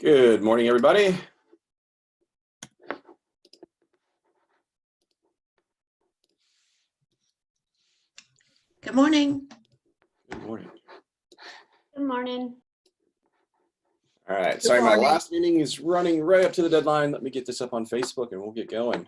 Good morning, everybody. Good morning. Good morning. Good morning. All right, sorry, my last meeting is running right up to the deadline. Let me get this up on Facebook and we'll get going.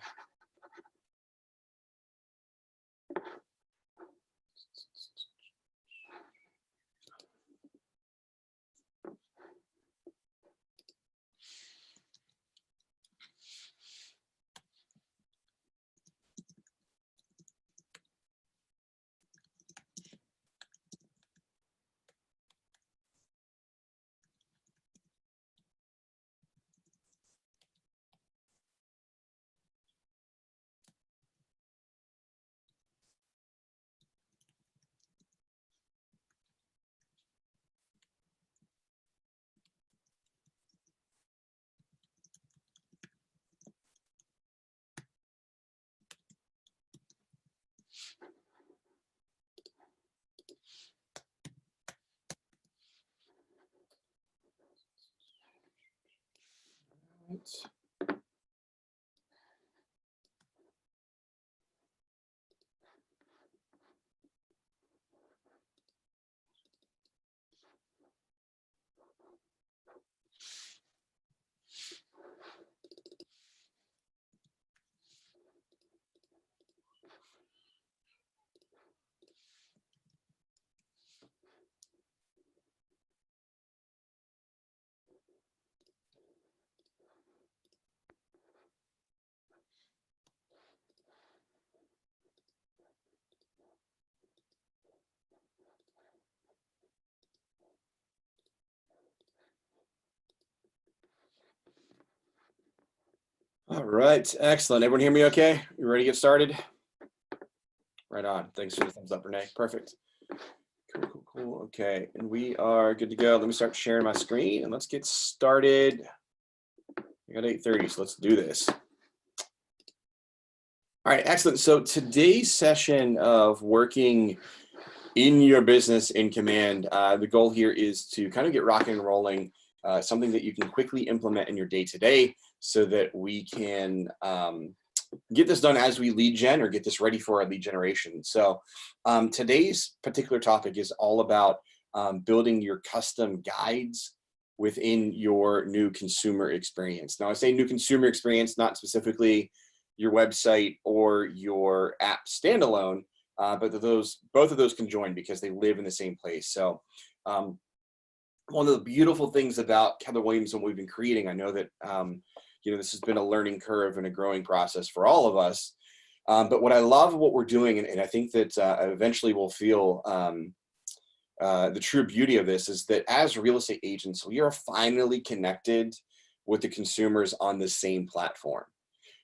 All right, excellent. Everyone hear me okay? You ready to get started? Right on. Thanks for the thumbs up, Renee. Perfect. Cool. Okay, and we are good to go. Let me start sharing my screen and let's get started. We got 8:30, so let's do this. All right, excellent. So today's session of working in your business in Command, the goal here is to kind of get rocking and rolling, something that you can quickly implement in your day-to-day so that we can get this done as we lead gen or get this ready for our lead generation. So today's particular topic is all about building your custom guides within your new consumer experience. Now I say new consumer experience, not specifically your website or your app standalone, but both of those can join because they live in the same place. So one of the beautiful things about Keller Williams and what we've been creating, I know that this has been a learning curve and a growing process for all of us. But what I love what we're doing, and I think that eventually we'll feel the true beauty of this, is that as real estate agents, we are finally connected with the consumers on the same platform.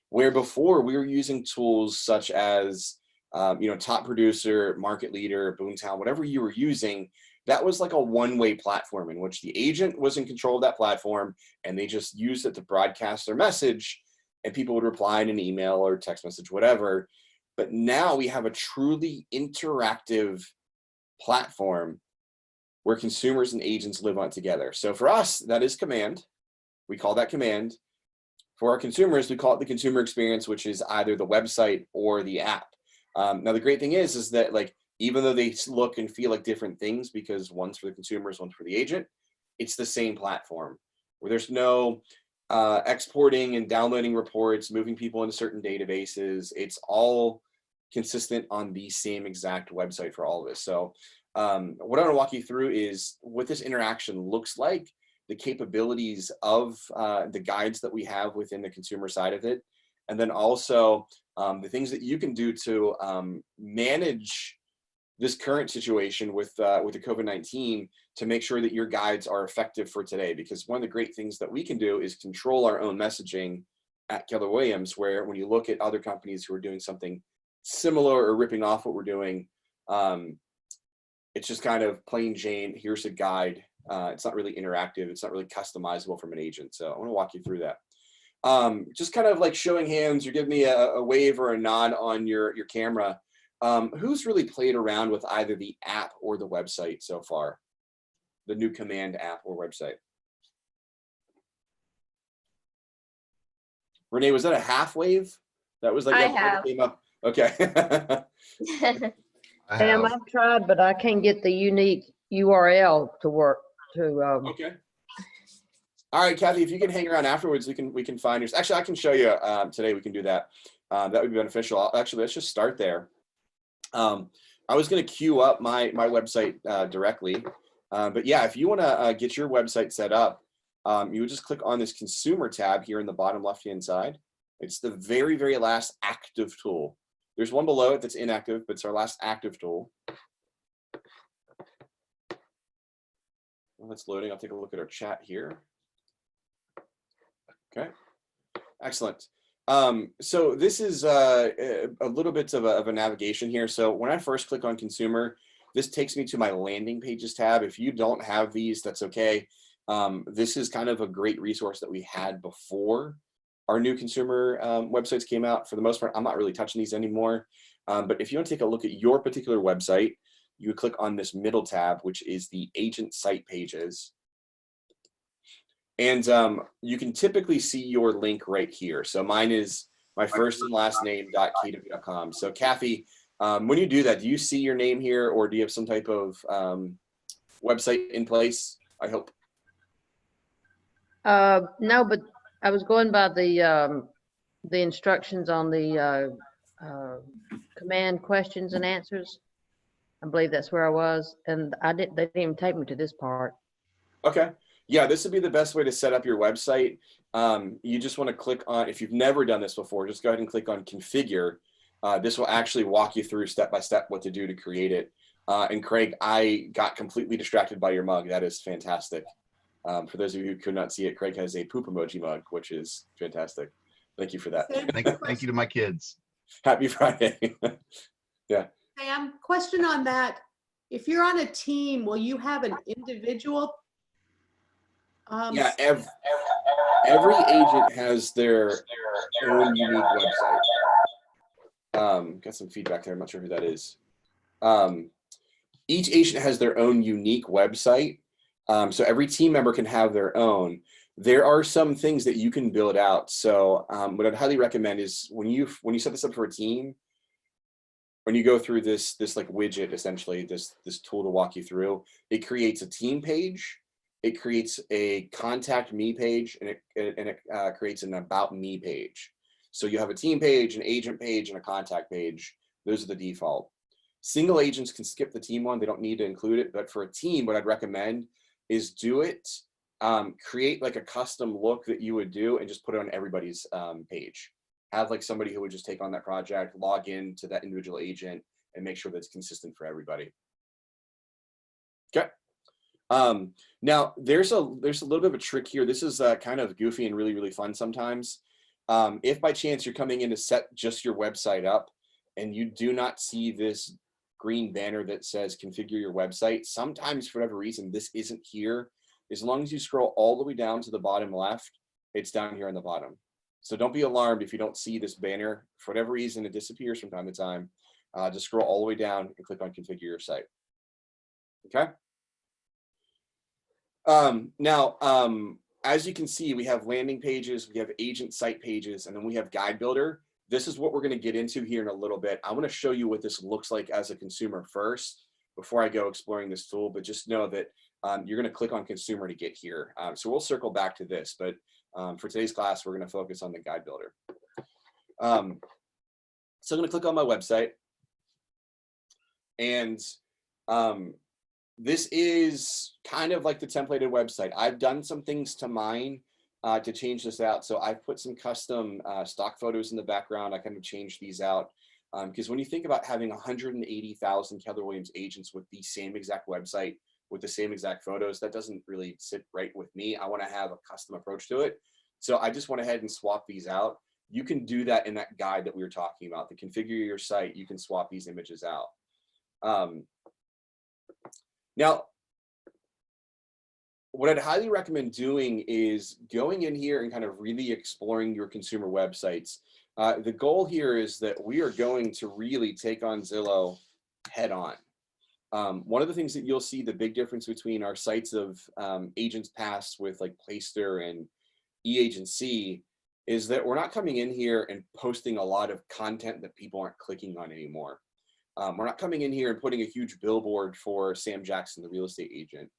Where before we were using tools such as Top Producer, Market Leader, Boomtown, whatever you were using, that was like a one-way platform in which the agent was in control of that platform and they just used it to broadcast their message and people would reply in an email or text message, whatever. But now we have a truly interactive platform where consumers and agents live on together. So for us, that is Command. We call that Command. For our consumers, we call it the consumer experience, which is either the website or the app. Now, the great thing is that even though they look and feel like different things, because one's for the consumers, one's for the agent, it's the same platform where there's no exporting and downloading reports, moving people into certain databases. It's all consistent on the same exact website for all of us. So what I want to walk you through is what this interaction looks like, the capabilities of the guides that we have within the consumer side of it, and then also the things that you can do to manage this current situation with the COVID-19 to make sure that your guides are effective for today. Because one of the great things that we can do is control our own messaging at Keller Williams, where when you look at other companies who are doing something similar or ripping off what we're doing, it's just kind of plain Jane, here's a guide. It's not really interactive. It's not really customizable from an agent. So I want to walk you through that. Just kind of like showing hands, you give me a wave or a nod on your camera. Who's really played around with either the app or the website so far? The new Command app or website? Renee, was that a half wave? That was like I that word that have. came up. Okay. I Sam, have. I've tried, but I can't get the unique URL to work to, Okay. All right, Kathy, if you can hang around afterwards, we can find yours. Actually, I can show you today. We can do that. That would be beneficial. Actually, let's just start there. I was going to queue up my website directly, but yeah, if you want to get your website set up, you would just click on this consumer tab here in the bottom left-hand side. It's the very, very last active tool. There's one below it that's inactive, but it's our last active tool. Well, that's loading. I'll take a look at our chat here. Okay, excellent. So this is a little bit of a navigation here. So when I first click on consumer, this takes me to my landing pages tab. If you don't have these, that's okay. This is kind of a great resource that we had before our new consumer websites came out. For the most part, I'm not really touching these anymore. But if you want to take a look at your particular website, you would click on this middle tab, which is the agent site pages. And you can typically see your link right here. So mine is my first and last name .kw.com. So Kathy, when you do that, do you see your name here, or do you have some type of website in place? I hope. no, but I was going by the instructions on the command questions and answers. I believe that's where I was, and they didn't even take me to this part. Okay. Yeah, this would be the best way to set up your website. You just want to click on, if you've never done this before, just go ahead and click on configure. This will actually walk you through step by step what to do to create it. And Craig, I got completely distracted by your mug. That is fantastic. For those of you who could not see it, Craig has a poop emoji mug, which is fantastic. Thank you for that. Thank you to my kids. Happy Friday. Yeah. Sam, question on that. If you're on a team, will you have an individual? Yeah, every agent has their own unique website. Got some feedback there. I'm not sure who that is. Each agent has their own unique website. So every team member can have their own. There are some things that you can build out. So what I'd highly recommend is when you set this up for a team, when you go through this like widget, essentially this tool to walk you through, it creates a team page, it creates a contact me page, and it creates an about me page. So you have a team page, an agent page, and a contact page. Those are the default. Single agents can skip the team one. They don't need to include it. But for a team, what I'd recommend is do it, create like a custom look that you would do and just put it on everybody's page. Have like somebody who would just take on that project, log in to that individual agent, and make sure that's consistent for everybody. Okay. Now there's a little bit of a trick here. This is kind of goofy and really, really fun sometimes. If by chance you're coming in to set just your website up and you do not see this green banner that says configure your website, sometimes for whatever reason, this isn't here. As long as you scroll all the way down to the bottom left, it's down here on the bottom. So don't be alarmed if you don't see this banner. For whatever reason, it disappears from time to time. Just scroll all the way down and click on configure your site. Okay. Now, as you can see, we have landing pages, we have agent site pages, and then we have guide builder. This is what we're going to get into here in a little bit. I want to show you what this looks like as a consumer first before I go exploring this tool, but just know that you're going to click on consumer to get here. So we'll circle back to this, but for today's class, we're going to focus on the guide builder. So I'm going to click on my website, and this is kind of like the templated website. I've done some things to mine to change this out. So I've put some custom stock photos in the background. I kind of changed these out because when you think about having 180,000 Keller Williams agents with the same exact website, with the same exact photos, that doesn't really sit right with me. I want to have a custom approach to it. So I just went ahead and swapped these out. You can do that in that guide that we were talking about. To configure your site, you can swap these images out. Now, what I'd highly recommend doing is going in here and kind of really exploring your consumer websites. The goal here is that we are going to really take on Zillow head on. One of the things that you'll see the big difference between our sites of agents past with like Playster and eAgency is that we're not coming in here and posting a lot of content that people aren't clicking on anymore. We're not coming in here and putting a huge billboard for Sam Jackson, the real estate agent.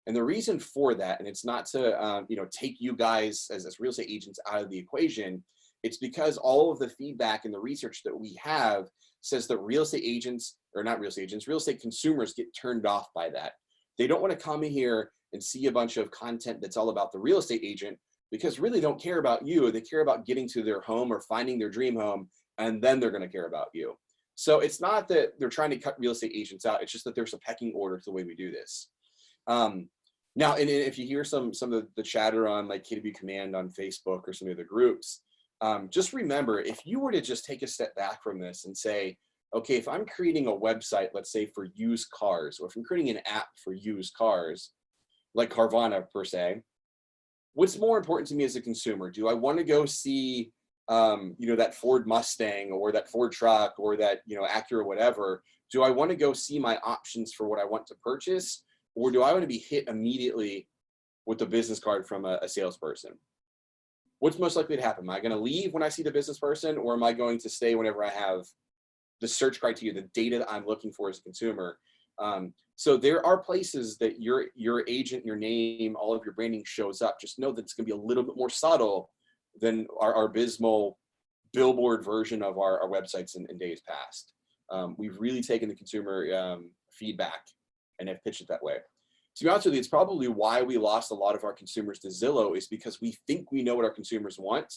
And the reason for that, and it's not to take you guys as real estate agents out of the equation, it's because all of the feedback and the research that we have says that real estate agents, or not real estate agents, real estate consumers get turned off by that. They don't want to come in here and see a bunch of content that's all about the real estate agent, because really don't care about you. They care about getting to their home or finding their dream home, and then they're going to care about you. So it's not that they're trying to cut real estate agents out. It's just that there's a pecking order to the way we do this. Now, and if you hear some of the chatter on like KWCommand on Facebook or some of the other groups, just remember, if you were to just take a step back from this and say, okay, if I'm creating a website, let's say for used cars, or if I'm creating an app for used cars, like Carvana per se, what's more important to me as a consumer? Do I want to go see, that Ford Mustang or that Ford truck or that, Acura, whatever? Do I want to go see my options for what I want to purchase? Or do I want to be hit immediately with the business card from a salesperson? What's most likely to happen? Am I going to leave when I see the business person, or am I going to stay whenever I have the search criteria, the data that I'm looking for as a consumer? So there are places that your agent, your name, all of your branding shows up. Just know that it's going to be a little bit more subtle than our abysmal billboard version of our websites in days past. We've really taken the consumer feedback and have pitched it that way. To be honest with you, it's probably why we lost a lot of our consumers to Zillow, is because we think we know what our consumers want.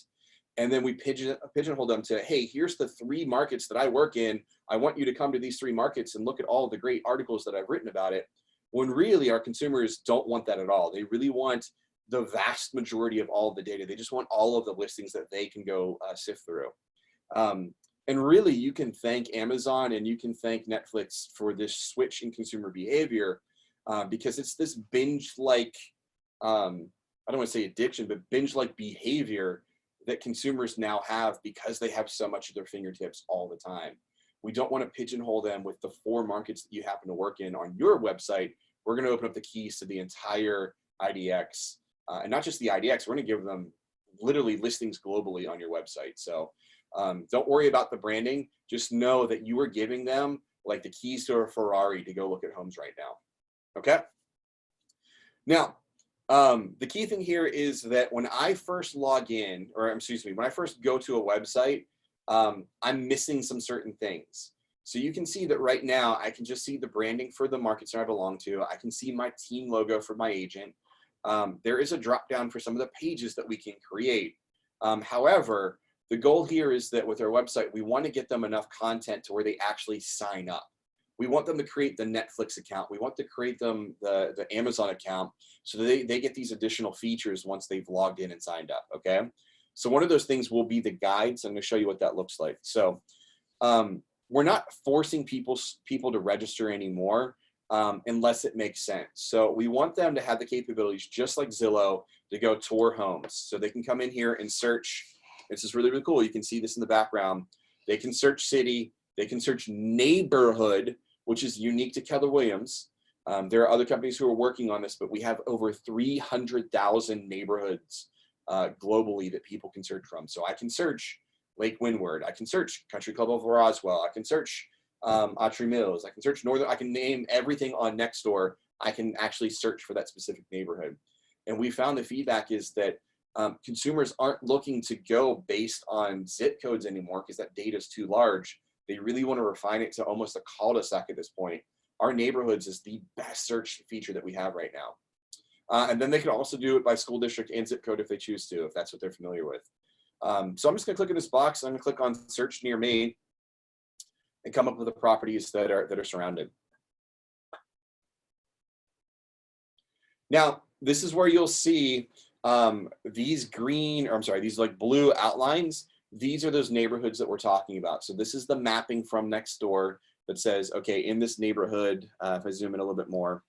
And then we pigeonhole them to, hey, here's the 3 markets that I work in. I want you to come to these 3 markets and look at all the great articles that I've written about it. When really our consumers don't want that at all. They really want the vast majority of all of the data. They just want all of the listings that they can go sift through. And really, you can thank Amazon and you can thank Netflix for this switch in consumer behavior, because it's this binge-like, I don't want to say addiction, but binge-like behavior that consumers now have because they have so much at their fingertips all the time. We don't want to pigeonhole them with the 4 markets that you happen to work in on your website. We're going to open up the keys to the entire IDX, and not just the IDX. We're going to give them literally listings globally on your website. So don't worry about the branding. Just know that you are giving them like the keys to a Ferrari to go look at homes right now. Okay. Now, the key thing here is that when I first log in, or excuse me, when I first go to a website, I'm missing some certain things. So you can see that right now, I can just see the branding for the markets that I belong to. I can see my team logo for my agent. There is a drop down for some of the pages that we can create. However, the goal here is that with our website, we want to get them enough content to where they actually sign up. We want them to create the Netflix account. We want to create them the Amazon account so that they get these additional features once they've logged in and signed up, okay? So one of those things will be the guides. I'm gonna show you what that looks like. So we're not forcing people to register anymore unless it makes sense. So we want them to have the capabilities, just like Zillow, to go tour homes. So they can come in here and search. This is really, really cool. You can see this in the background. They can search city. They can search neighborhood, which is unique to Keller Williams. There are other companies who are working on this, but we have over 300,000 neighborhoods globally that people can search from. So I can search Lake Windward. I can search Country Club of Roswell. I can search Autry Mills. I can search Northern. I can name everything on Nextdoor. I can actually search for that specific neighborhood. And we found the feedback is that consumers aren't looking to go based on zip codes anymore because that data is too large. They really want to refine it to almost a cul-de-sac at this point. Our neighborhoods is the best search feature that we have right now. And then they can also do it by school district and zip code if they choose to, if that's what they're familiar with. So I'm just gonna click in this box. I'm gonna click on search near me and come up with the properties that are surrounded. Now, this is where you'll see these green, or I'm sorry, these like blue outlines. These are those neighborhoods that we're talking about. So this is the mapping from Nextdoor that says, okay, in this neighborhood, if I zoom in a little bit more,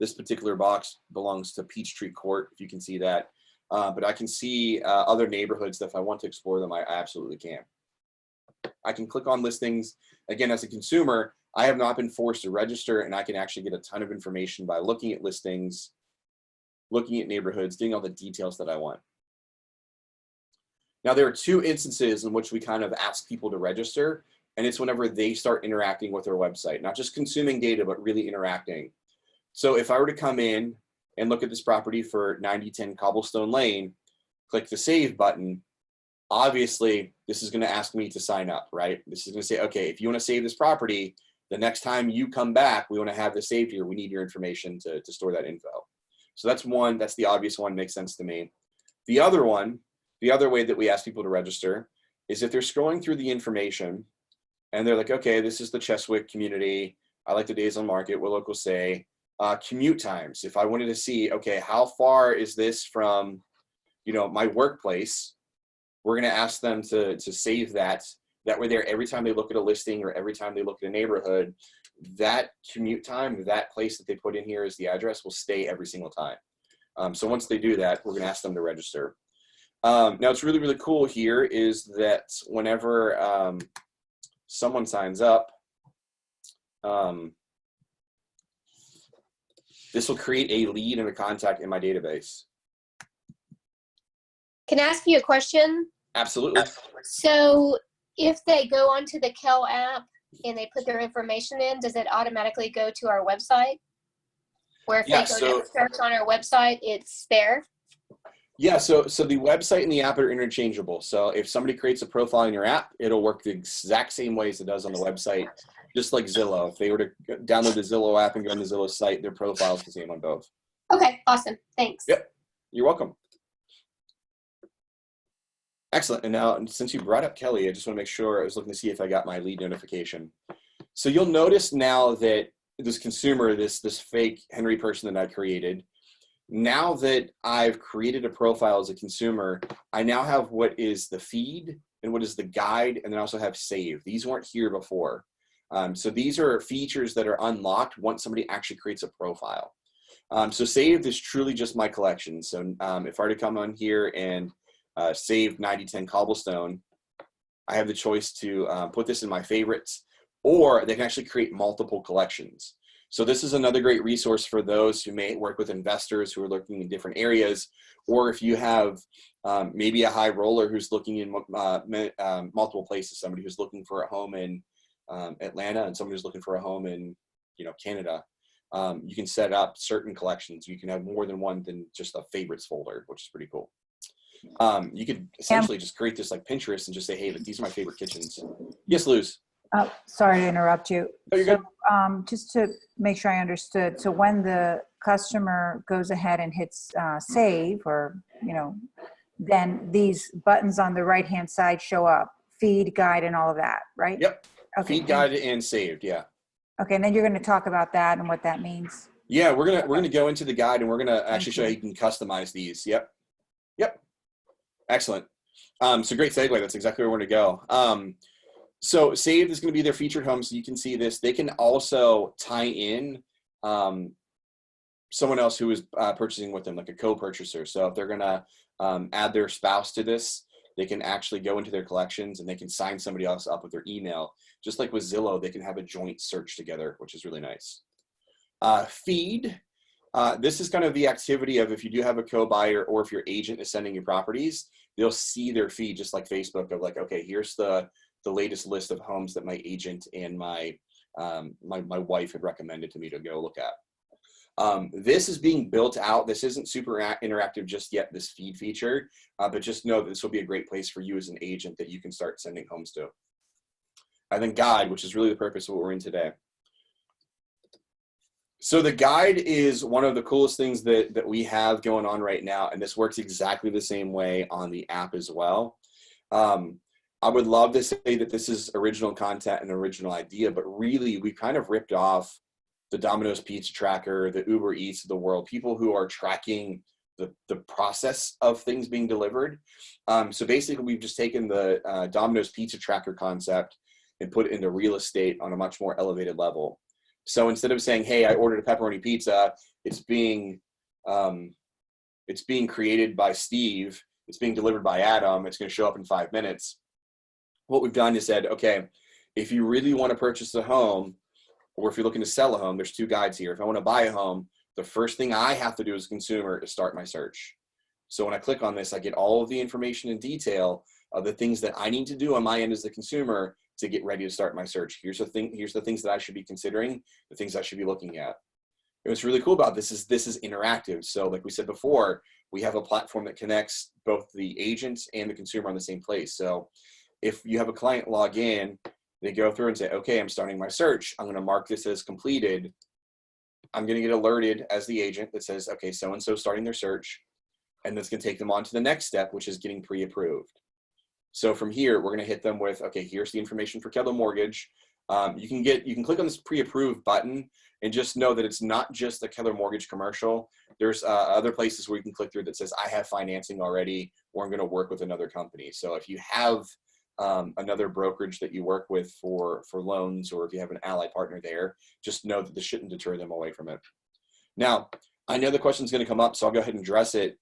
this particular box belongs to Peachtree Court, if you can see that. But I can see other neighborhoods that if I want to explore them, I absolutely can. I can click on listings. Again, as a consumer, I have not been forced to register, and I can actually get a ton of information by looking at listings, looking at neighborhoods, doing all the details that I want. Now, there are two instances in which we kind of ask people to register, and it's whenever they start interacting with our website, not just consuming data, but really interacting. So if I were to come in and look at this property for 9010 Cobblestone Lane, click the save button, obviously this is going to ask me to sign up, right? This is going to say, okay, if you want to save this property, the next time you come back, we want to have this saved here. We need your information to store that info. So that's one, that's the obvious one, makes sense to me. The other one, the other way that we ask people to register is if they're scrolling through the information and they're like, okay, this is the Cheswick community. I like the days on market, what locals say. Commute times. If I wanted to see, okay, how far is this from, you know, my workplace? We're going to ask them to save that. That way there, every time they look at a listing or every time they look at a neighborhood, that commute time, that place that they put in here as the address will stay every single time. So once they do that, we're going to ask them to register. Now, what's really, really cool here is that whenever someone signs up, this will create a lead and a contact in my database. Can I ask you a question? Absolutely. So if they go onto the Kel app and they put their information in, does it automatically go to our website? Where if they go to search on our website, it's there? Yeah, so the website and the app are interchangeable. So if somebody creates a profile in your app, it'll work the exact same way as it does on the website, just like Zillow. If they were to download the Zillow app and go on the Zillow site, their profile is the same on both. Okay, awesome. Thanks. Yep, you're welcome. Excellent. And now, since you brought up Kelly, I just want to make sure, I was looking to see if I got my lead notification. So you'll notice now that this consumer, this fake Henry person that I created, now that I've created a profile as a consumer, I now have what is the feed and what is the guide, and then I also have save. These weren't here before. So these are features that are unlocked once somebody actually creates a profile. So saved is truly just my collection. So if I were to come on here and save 9010 Cobblestone, I have the choice to put this in my favorites, or they can actually create multiple collections. So this is another great resource for those who may work with investors who are looking in different areas, or if you have maybe a high roller who's looking in multiple places, somebody who's looking for a home in Atlanta and somebody who's looking for a home in, you know, Canada. You can set up certain collections. You can have more than one than just a favorites folder, which is pretty cool. You could essentially just create this like Pinterest and just say, hey, like, these are my favorite kitchens. Yes, Luz. Sorry to interrupt you. Oh, you're good. Just to make sure I understood. So when the customer goes ahead and hits save, or, you know, then these buttons on the right-hand side show up, feed, guide, and all of that, right? Yep. Okay. Feed, guide, and saved. Yeah. Okay. And then you're going to talk about that and what that means. Yeah, we're gonna go into the guide and we're gonna actually show how you can customize these. Yep. Yep. Excellent. So great segue. That's exactly where we're gonna go. So saved is going to be their featured home. So you can see this. They can also tie in someone else who is purchasing with them, like a co-purchaser. So if they're going to add their spouse to this, they can actually go into their collections and they can sign somebody else up with their email. Just like with Zillow, they can have a joint search together, which is really nice. Feed. This is kind of the activity of if you do have a co-buyer or if your agent is sending you properties, they'll see their feed just like Facebook of like, okay, here's the latest list of homes that my agent and my wife had recommended to me to go look at. This is being built out. This isn't super interactive just yet, this feed feature, but just know that this will be a great place for you as an agent that you can start sending homes to. And then guide, which is really the purpose of what we're in today. So the guide is one of the coolest things that we have going on right now, and this works exactly the same way on the app as well. I would love to say that this is original content and original idea, but really we kind of ripped off the Domino's Pizza Tracker, the Uber Eats of the world, people who are tracking the process of things being delivered. So basically we've just taken the Domino's Pizza Tracker concept and put it into real estate on a much more elevated level. So instead of saying, hey, I ordered a pepperoni pizza, it's being created by Steve, it's being delivered by Adam, it's going to show up in 5 minutes. What we've done is said, okay, if you really want to purchase a home, or if you're looking to sell a home, there's two guides here. If I want to buy a home, the first thing I have to do as a consumer is start my search. So when I click on this, I get all of the information in detail of the things that I need to do on my end as the consumer to get ready to start my search. Here's the things that I should be considering, the things I should be looking at. And what's really cool about this is interactive. So like we said before, we have a platform that connects both the agents and the consumer on the same place. So if you have a client log in, they go through and say, okay, I'm starting my search. I'm going to mark this as completed. I'm going to get alerted as the agent that says, okay, so-and-so starting their search. And that's going to take them on to the next step, which is getting pre-approved. So from here, we're going to hit them with, okay, here's the information for Keller Mortgage. You can click on this pre-approved button and just know that it's not just the Keller Mortgage commercial. There's other places where you can click through that says, I have financing already, or I'm going to work with another company. So if you have another brokerage that you work with for loans, or if you have an ally partner there, just know that this shouldn't deter them away from it. Now, I know the question's going to come up, so I'll go ahead and address it.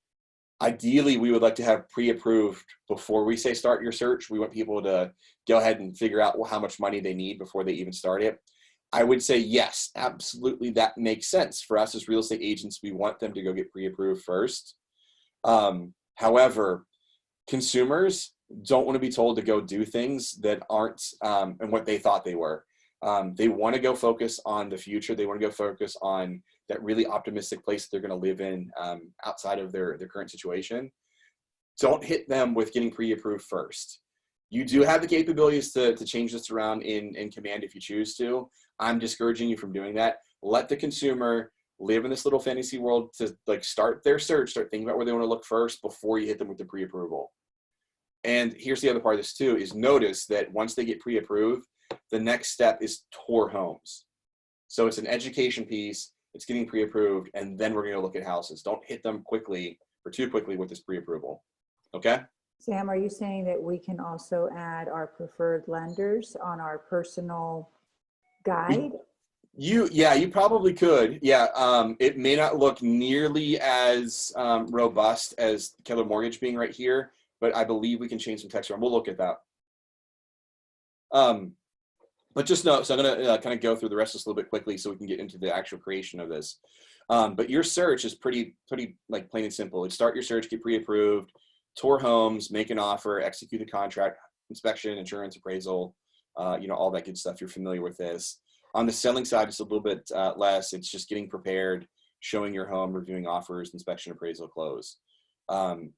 Ideally, we would like to have pre-approved before we say start your search. We want people to go ahead and figure out how much money they need before they even start it. I would say yes, absolutely, that makes sense. For us as real estate agents, we want them to go get pre-approved first. However, consumers don't want to be told to go do things that aren't and what they thought they were. They want to go focus on the future. They want to go focus on that really optimistic place that they're going to live in outside of their current situation. Don't hit them with getting pre-approved first. You do have the capabilities to change this around in Command if you choose to. I'm discouraging you from doing that. Let the consumer live in this little fantasy world to like start their search, start thinking about where they want to look first before you hit them with the pre-approval. And here's the other part of this too, is notice that once they get pre-approved, the next step is tour homes. So it's an education piece, it's getting pre-approved, and then we're going to look at houses. Don't hit them quickly or too quickly with this pre-approval. Okay? Sam, are you saying that we can also add our preferred lenders on our personal guide? You probably could. Yeah, it may not look nearly as robust as Keller Mortgage being right here, but I believe we can change some text around. We'll look at that. But just know, so I'm going to kind of go through the rest of this a little bit quickly so we can get into the actual creation of this. But your search is pretty like plain and simple. It's start your search, get pre-approved, tour homes, make an offer, execute the contract, inspection, insurance, appraisal, all that good stuff. You're familiar with this. On the selling side, it's a little bit less. It's just getting prepared, showing your home, reviewing offers, inspection, appraisal, close.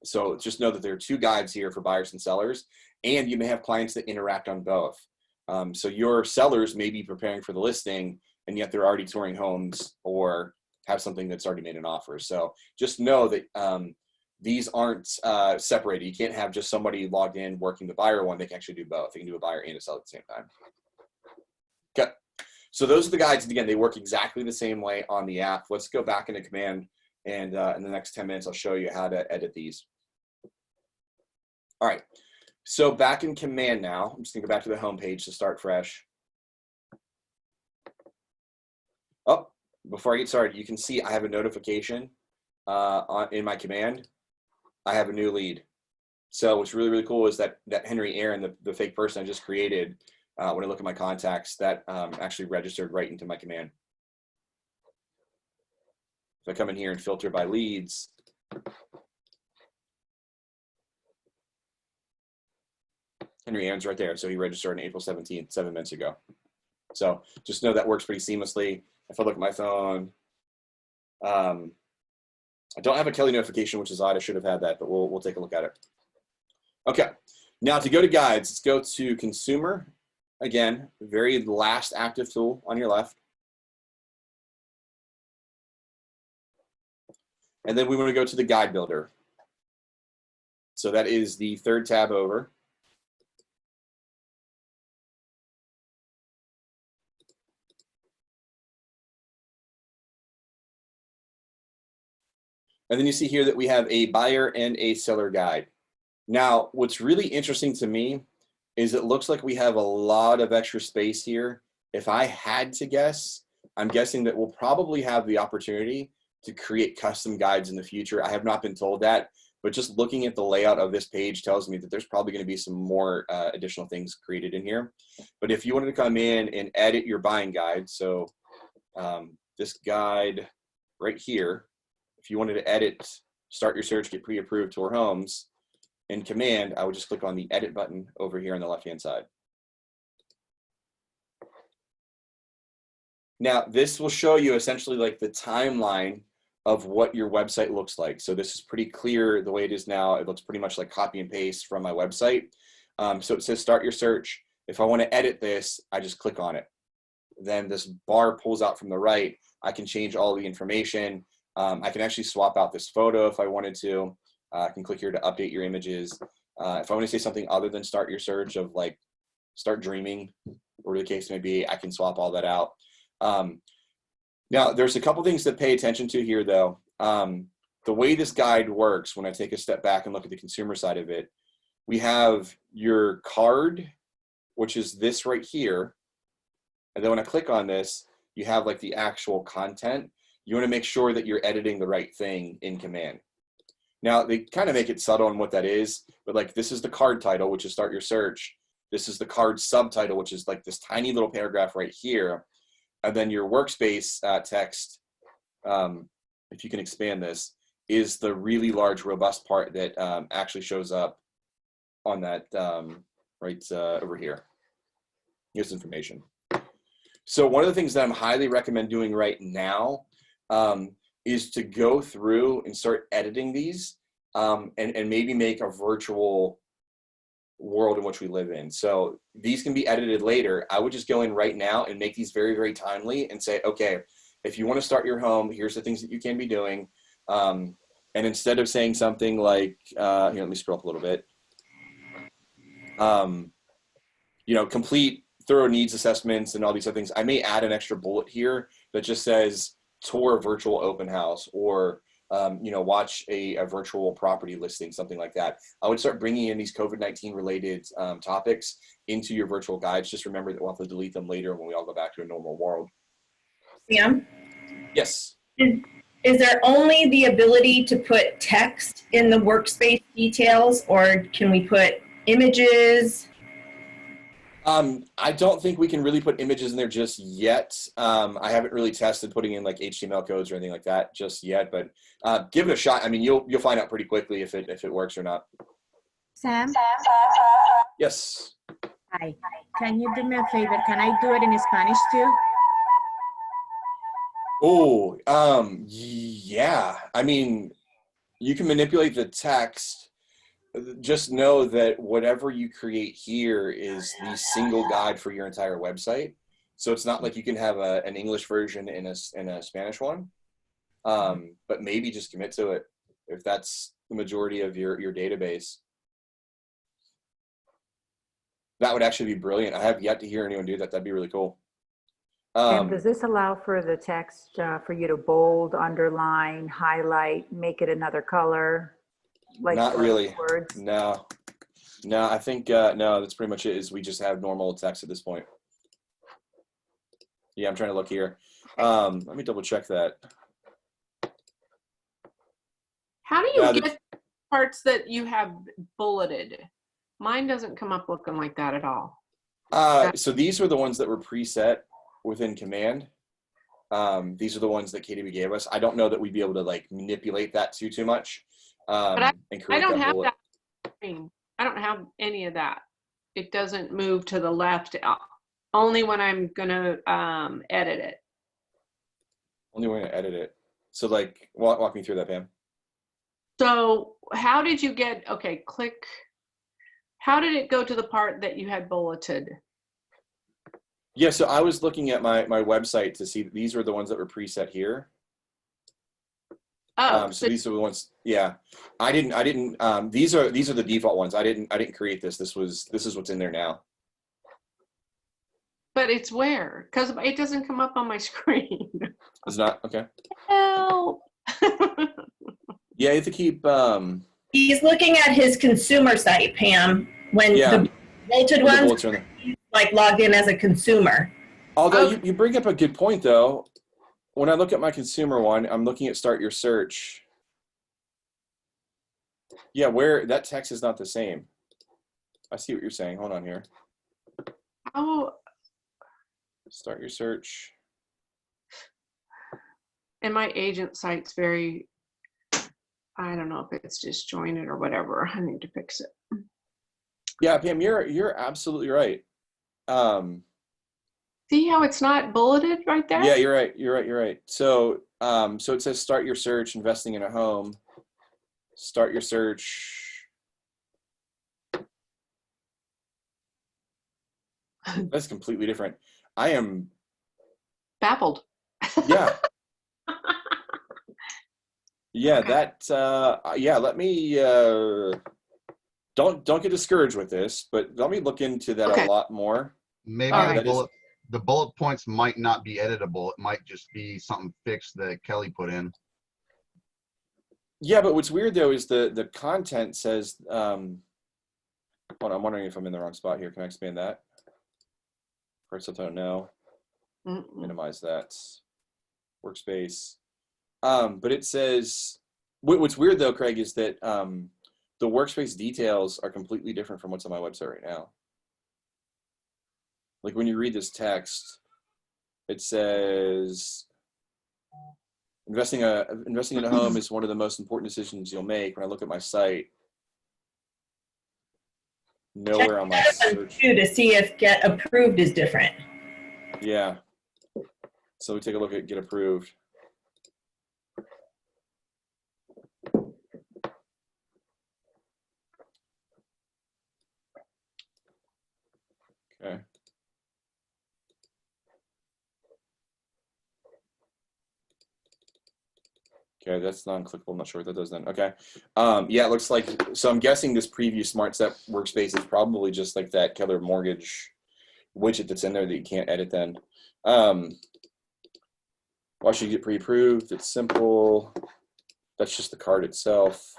So just know that there are two guides here for buyers and sellers, and you may have clients that interact on both. So your sellers may be preparing for the listing, and yet they're already touring homes or have something that's already made an offer. So just know that these aren't separated. You can't have just somebody logged in working the buyer one. They can actually do both. They can do a buyer and a seller at the same time. Okay. So those are the guides. And again, they work exactly the same way on the app. Let's go back into Command, and in the next 10 minutes, I'll show you how to edit these. All right. So back in Command now, I'm just going to go back to the home page to start fresh. Oh, before I get started, you can see I have a notification in my Command. I have a new lead. So what's really, really cool is that Henry Aaron, the fake person I just created, when I look at my contacts, that actually registered right into my Command. If I come in here and filter by leads, Henry Aaron's right there. So he registered on April 17th, 7 minutes ago. So just know that works pretty seamlessly. If I look at my phone, I don't have a Kelly notification, which is odd. I should have had that, but we'll take a look at it. Okay, now to go to guides, let's go to consumer. Again, very last active tool on your left. And then we want to go to the guide builder. So that is the third tab over. And then you see here that we have a buyer and a seller guide. Now, what's really interesting to me is it looks like we have a lot of extra space here. If I had to guess, I'm guessing that we'll probably have the opportunity to create custom guides in the future. I have not been told that, but just looking at the layout of this page tells me that there's probably going to be some more additional things created in here. But if you wanted to come in and edit your buying guide, so this guide right here, if you wanted to edit, start your search, get pre-approved tour homes, in Command, I would just click on the edit button over here on the left-hand side. Now, this will show you essentially like the timeline of what your website looks like. So this is pretty clear the way it is now. It looks pretty much like copy and paste from my website. So it says start your search. If I want to edit this, I just click on it. Then this bar pulls out from the right. I can change all the information. I can actually swap out this photo if I wanted to. I can click here to update your images. If I want to say something other than start your search of like start dreaming, or the case may be, I can swap all that out. Now, there's a couple things to pay attention to here, though. The way this guide works, when I take a step back and look at the consumer side of it, we have your card, which is this right here. And then when I click on this, you have like the actual content. You want to make sure that you're editing the right thing in Command. Now, they kind of make it subtle on what that is, but like this is the card title, which is start your search. This is the card subtitle, which is like this tiny little paragraph right here. And then your workspace text, if you can expand this, is the really large, robust part that actually shows up on that right over here. Here's information. So one of the things that I'm highly recommend doing right now is to go through and start editing these and maybe make a virtual world in which we live in. So these can be edited later. I would just go in right now and make these very, very timely and say, okay, if you want to start your home, here's the things that you can be doing. And instead of saying something like, here, let me scroll up a little bit. You know, complete thorough needs assessments and all these other things. I may add an extra bullet here that just says tour a virtual open house, or you know, watch a virtual property listing, something like that. I would start bringing in these COVID-19 related topics into your virtual guides. Just remember that we'll have to delete them later when we all go back to a normal world. Sam? Yes. Is there only the ability to put text in the workspace details, or can we put images? I don't think we can really put images in there just yet. I haven't really tested putting in like HTML codes or anything like that just yet, but give it a shot. I mean, you'll find out pretty quickly if it works or not. Sam? Yes. Hi. Can you do me a favor? Can I do it in Spanish too? Oh, yeah. I mean, you can manipulate the text. Just know that whatever you create here is the single guide for your entire website. So it's not like you can have an English version and a Spanish one. But maybe just commit to it if that's the majority of your database. That would actually be brilliant. I have yet to hear anyone do that. That'd be really cool. And does this allow for the text for you to bold, underline, highlight, make it another color? Like not really. Words? No, I think, no, that's pretty much it, is we just have normal text at this point. Yeah, I'm trying to look here. Let me double check that. How do you get parts that you have bulleted? Mine doesn't come up looking like that at all. So these are the ones that were preset within Command. These are the ones that KW gave us. I don't know that we'd be able to like manipulate that too much. But I don't have bullet. that screen. I don't have any of that. It doesn't move to the left. Only when I'm gonna edit it. Only when I edit it. So like, walk me through that, Pam. So how did you get, okay, click. How did it go to the part that you had bulleted? Yeah, so I was looking at my website to see that these were the ones that were preset here. Oh, so these are the ones. Yeah, I didn't. These are the default ones. I didn't create this. This is what's in there now. but it's where? Because it doesn't come up on my screen. It's not okay. Help. Yeah, you have to keep. He's looking at his consumer site, Pam, when the bolted ones like logged in as a consumer. Although you bring up a good point though. When I look at my consumer one, I'm looking at start your search. Yeah, where that text is not the same. I see what you're saying. Hold on here. Oh. Start your search. And my agent site's very I don't know if it's disjointed or whatever. I need to fix it. Yeah, Pam, you're absolutely right. See how it's not bulleted right there? Yeah, you're right. So so it says start your search, investing in a home. Start your search. That's completely different. I am Baffled. yeah. Yeah, Okay. that yeah, let me don't get discouraged with this, but let me look into that Okay. a lot more. Maybe All the right. the bullet points might not be editable. It might just be something fixed that Kelly put in. Yeah, but what's weird though is the content says hold on, I'm wondering if I'm in the wrong spot here. Can I expand that? First, I don't know. Minimize that. Workspace. But it says what's weird though, Craig, is that the workspace details are completely different from what's on my website right now. Like when you read this text, it says investing in a home is one of the most important decisions you'll make. When I look at my site, nowhere on my search. To see if get approved is different. Yeah. So we take a look at get approved. Okay. Okay, that's non-clickable. I'm not sure what that does then. Okay. Yeah, it looks like, so I'm guessing this preview smart set workspace is probably just like that Keller Mortgage widget that's in there that you can't edit then. Why should you get pre-approved? It's simple. That's just the card itself.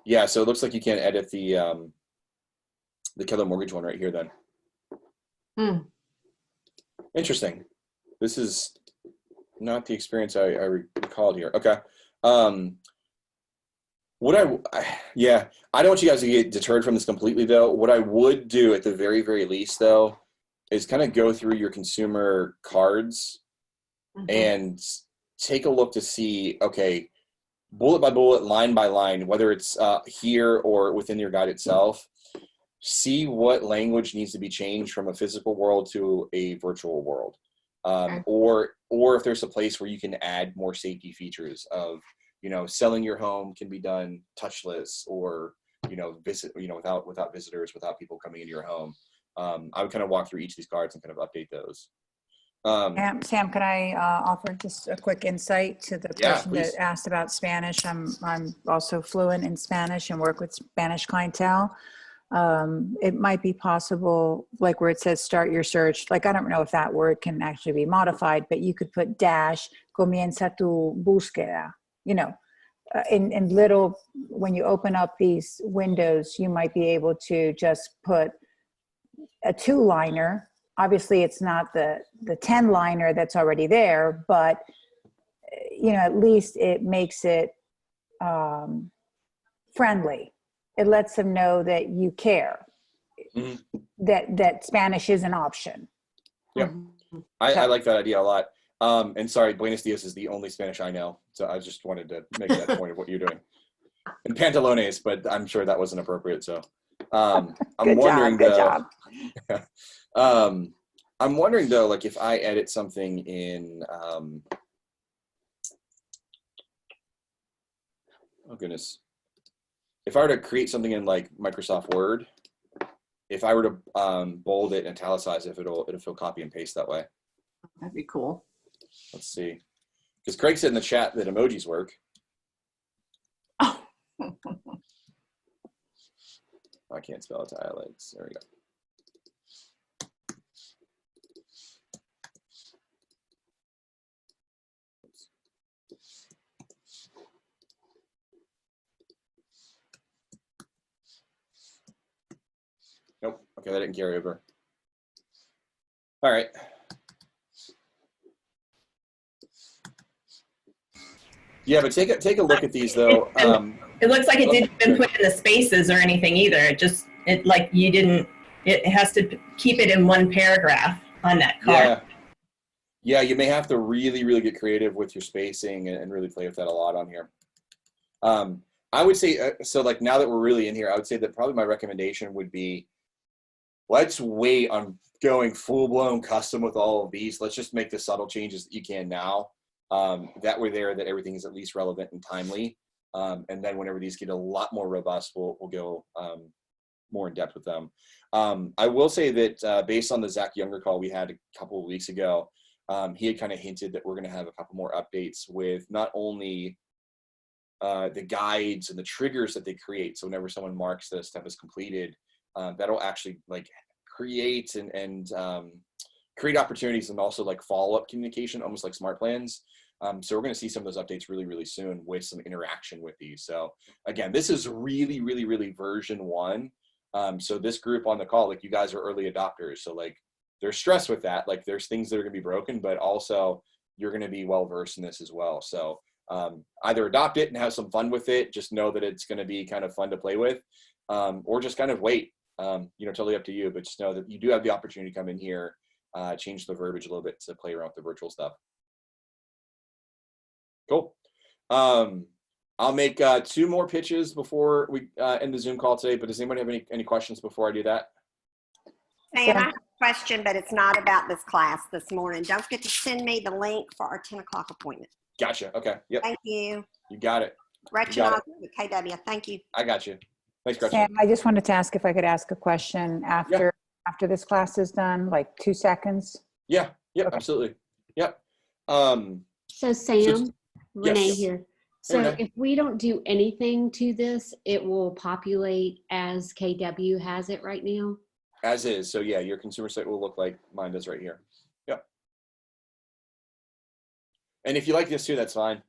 Yeah, so it looks like you can't edit the Keller Mortgage one right here then. Interesting. This is not the experience I recalled here. Okay. Yeah, I don't want you guys to get deterred from this completely though. What I would do at the very, very least though, is kind of go through your consumer cards and take a look to see, okay, bullet by bullet, line by line, whether it's here or within your guide itself, see what language needs to be changed from a physical world to a virtual world. Okay. Or if there's a place where you can add more safety features of, you know, selling your home can be done touchless, or, you know, without visitors, without people coming into your home. I would kind of walk through each of these cards and kind of update those. Sam, can I offer just a quick insight to the Yeah, person please. that asked about Spanish? I'm also fluent in Spanish and work with Spanish clientele. It might be possible, like where it says start your search, like I don't know if that word can actually be modified, but you could put dash, comienza tu búsqueda, you know, in little, when you open up these windows, you might be able to just put a 2-liner. Obviously it's not the 10-liner that's already there, but you know, at least it makes it friendly. It lets them know that you care, that Spanish is an option. Yep. I like that idea a lot. And sorry, Buenos Dias is the only Spanish I know. So I just wanted to make that point of what you're doing. And pantalones, but I'm sure that wasn't appropriate. So I'm wondering Good job. I'm wondering though, like if I edit something in, oh goodness. If I were to create something in like Microsoft Word, if I were to bold it and italicize it, it'll feel copy and paste that way. That'd be cool. Let's see. Because Craig said in the chat that emojis work. Oh. I can't spell italics. There we go. Nope. Okay, that didn't carry over. All right. Yeah, but take a look at these though. It looks like it didn't even put in the spaces or anything either. It like you didn't. It has to keep it in one paragraph on that card. Yeah. Yeah, you may have to really, really get creative with your spacing and really play with that a lot on here. I would say, so like now that we're really in here, I would say that probably my recommendation would be, let's wait on going full-blown custom with all of these. Let's just make the subtle changes that you can now. That way there, that everything is at least relevant and timely. And then whenever these get a lot more robust, we'll go more in depth with them. I will say that based on the Zach Younger call we had a couple of weeks ago, he had kind of hinted that we're going to have a couple more updates with not only the guides and the triggers that they create. So whenever someone marks the step as completed, that'll actually like create and create opportunities and also like follow-up communication, almost like smart plans. So we're going to see some of those updates really, really soon with some interaction with these. So again, this is really, really, really version 1. So this group on the call, like you guys are early adopters. So like there's stress with that. Like there's things that are going to be broken, but also you're going to be well-versed in this as well. So either adopt it and have some fun with it. Just know that it's going to be kind of fun to play with, or just kind of wait, totally up to you, but just know that you do have the opportunity to come in here, change the verbiage a little bit to play around with the virtual stuff. Cool. I'll make 2 more pitches before we end the Zoom call today, but does anybody have any questions before I do that? Sam, I have a question, but it's not about this class this morning. Don't forget to send me the link for our 10 o'clock appointment. Gotcha. Okay. Yep. Thank you. You got it. Gretchen with KW. Thank you. I got you. Thanks, Gretchen. Sam, I just wanted to ask if I could ask a question after this class is done, like 2 seconds. Yeah. Yep. Okay. Absolutely. Yep. So Sam, Renee yes. here. So if we don't do anything to this, it will populate as KW has it right now? As is. So yeah, your consumer site will look like mine does right here. Yep. And if you like this too, that's fine.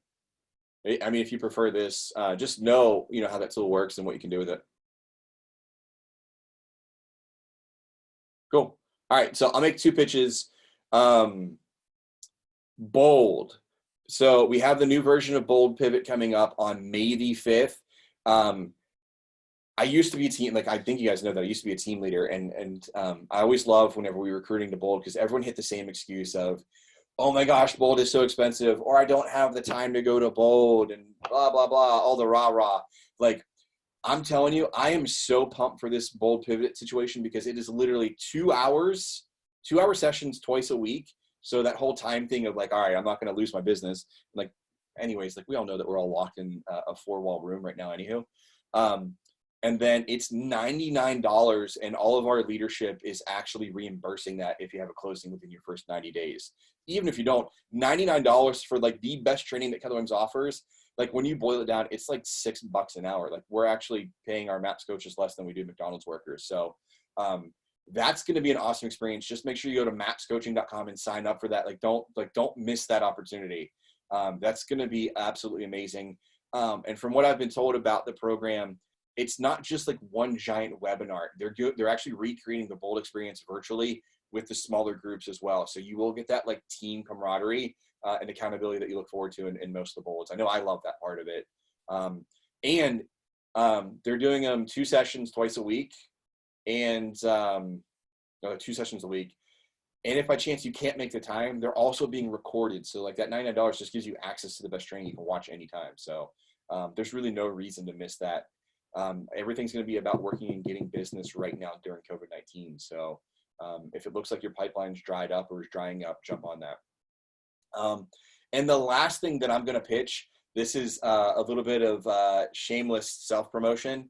I mean, if you prefer this, just know, how that tool works and what you can do with it. Cool. All right. So I'll make 2 pitches. Bold. So we have the new version of Bold Pivot coming up on May the 5th. I used to be a team, like I think you guys know that I used to be a team leader, and I always love whenever we were recruiting to Bold because everyone hit the same excuse of, oh my gosh, Bold is so expensive, or I don't have the time to go to Bold, and blah, blah, blah, all the rah-rah. Like, I'm telling you, I am so pumped for this Bold Pivot situation because it is literally 2 hours, 2-hour sessions twice a week. So that whole time thing of like, all right, I'm not going to lose my business. Like, anyways, like we all know that we're all locked in a 4-wall room right now anywho. And then it's $99 and all of our leadership is actually reimbursing that if you have a closing within your first 90 days. Even if you don't, $99 for like the best training that Keller Williams offers. Like when you boil it down, it's like $6 an hour. Like we're actually paying our MAPS coaches less than we do McDonald's workers. So that's going to be an awesome experience. Just make sure you go to mapscoaching.com and sign up for that. Don't miss that opportunity. That's going to be absolutely amazing. And from what I've been told about the program, it's not just like one giant webinar. They're actually recreating the Bold experience virtually with the smaller groups as well. So you will get that like team camaraderie and accountability that you look forward to in most of the Bolds. I know I love that part of it. And they're doing 2 sessions twice a week and 2 sessions a week. And if by chance you can't make the time, they're also being recorded. So like that $99 just gives you access to the best training you can watch anytime. So there's really no reason to miss that. Everything's going to be about working and getting business right now during COVID-19. So if it looks like your pipeline's dried up or is drying up, jump on that. And the last thing that I'm going to pitch, this is a little bit of shameless self-promotion.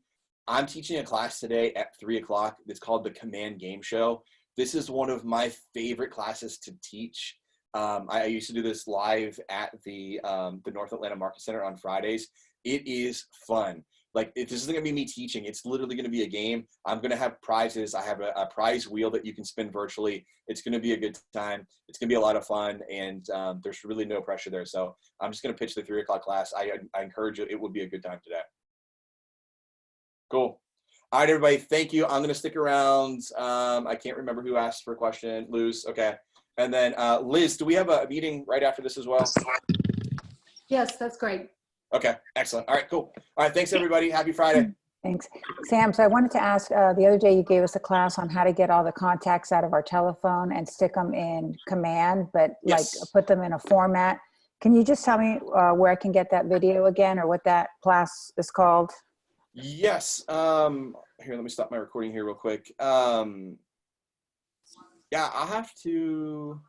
I'm teaching a class today at 3 o'clock. It's called the Command Game Show. This is one of my favorite classes to teach. I used to do this live at the North Atlanta Market Center on Fridays. It is fun. Like, if this isn't going to be me teaching, it's literally going to be a game. I'm going to have prizes. I have a prize wheel that you can spin virtually. It's going to be a good time. It's going to be a lot of fun, and there's really no pressure there. So I'm just going to pitch the 3 o'clock class. I encourage you. It would be a good time today. Cool. All right, everybody. Thank you. I'm going to stick around. I can't remember who asked for a question. Luz. Okay. And then Liz, do we have a meeting right after this as well? Yes, that's great. Okay, excellent. All right, cool. All right, thanks everybody. Happy Friday. Thanks. Sam, so I wanted to ask, the other day you gave us a class on how to get all the contacts out of our telephone and stick them in Command, but Yes. like put them in a format. Can you just tell me where I can get that video again, or what that class is called? Yes. Here, let me stop my recording here real quick. Yeah, I'll have to.